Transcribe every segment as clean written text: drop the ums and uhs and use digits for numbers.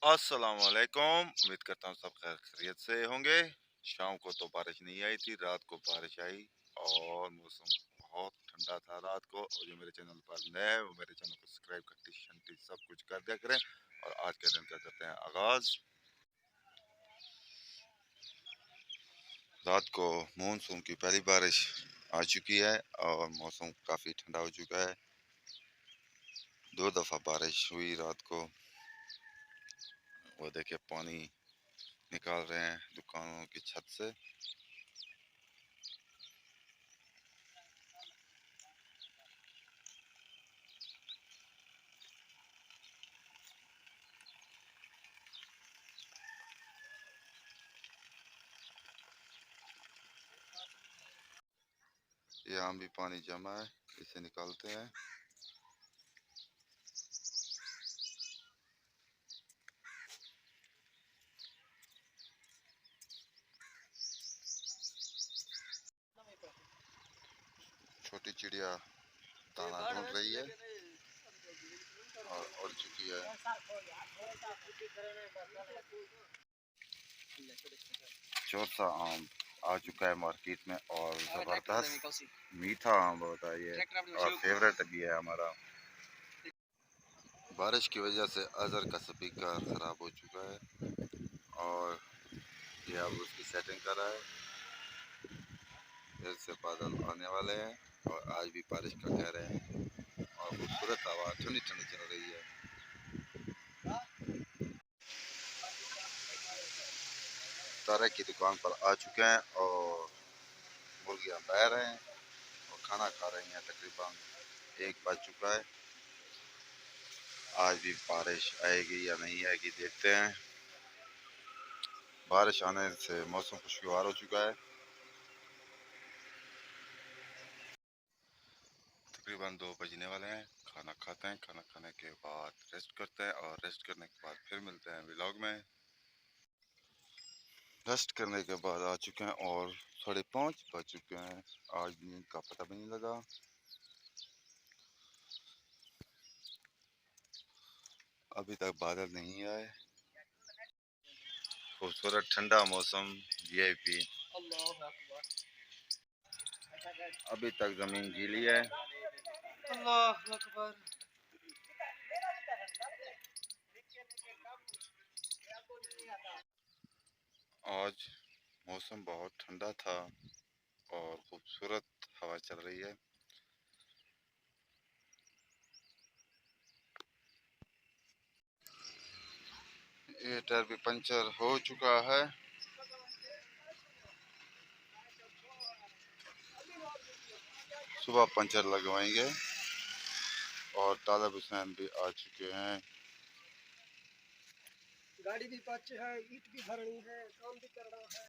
अस्सलामुअलैकुम। उम्मीद करता हूँ सब खैर खैरियत से होंगे। शाम को तो बारिश नहीं आई थी, रात को बारिश आई और मौसम बहुत ठंडा था रात को। और जो मेरे चैनल पर नए हैं वो मेरे चैनल को सब्सक्राइब घंटी शंटी सब कुछ कर दिया करें। और आज के दिन का करते हैं आगाज। रात को मानसून की पहली बारिश आ चुकी है और मौसम काफ़ी ठंडा हो चुका है। 2 दफ़ा बारिश हुई रात को। वो देखिए पानी निकाल रहे हैं दुकानों की छत से। यहाँ भी पानी जमा है, इसे निकालते हैं। छोटी चिड़िया दाना ढूंढ रही है और उड़ चुकी है। चौथा आम आ चुका है मार्केट में और ज़बरदस्त मीठा आम होता है ये और फेवरेट भी है हमारा। बारिश की वजह से अजहर का स्पीकर ख़राब हो चुका है और ये अब उसकी सेटिंग कर रहा है। फिर से बादल आने वाले हैं और आज भी बारिश का कह रहे हैं और खूबसूरत हवा ठंडी ठंडी चल रही है। तारे की दुकान पर आ चुके हैं और मुर्गियाँ बह रहे हैं और खाना खा रही हैं। तकरीबन 1 बज चुका है। आज भी बारिश आएगी या नहीं आएगी देखते हैं। बारिश आने से मौसम खुशगवार हो चुका है। तकरीबन 2 बजने वाले हैं। खाना खाते हैं, खाना खाने के बाद रेस्ट करते हैं और रेस्ट करने के बाद फिर मिलते हैं व्लॉग में। रेस्ट करने के बाद आ चुके हैं और 5:30 बज चुके हैं। आज नींद का पता भी नहीं लगा। अभी तक बादल नहीं आए। खूबसूरत ठंडा मौसम वीआईपी। अभी तक जमीन गीली है। अल्लाह अकबर। आज मौसम बहुत ठंडा था और खूबसूरत हवा चल रही है। ये टायर भी पंचर हो चुका है। सुबह पंचर लगवाएंगे और तालब हुसैन भी आ चुके हैं। गाड़ी भी पाछे है, ईट भी भरनी है, काम भी करना है।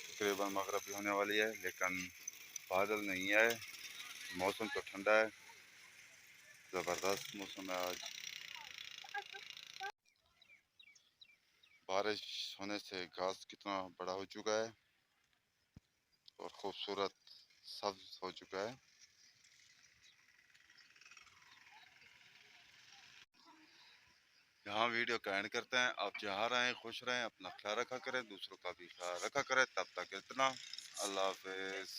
तकरीबन मगरिब भी होने वाली है लेकिन बादल नहीं है। मौसम तो ठंडा है, ज़बरदस्त मौसम है आज। बारिश होने से घास कितना बड़ा हो चुका है और खूबसूरत सब्ज हो चुका है। यहाँ वीडियो का एंड करते हैं। आप जहाँ रहें खुश रहें, अपना ख्याल रखा करें, दूसरों का भी ख्याल रखा करें। तब तक इतना, अल्लाह हाफिज़।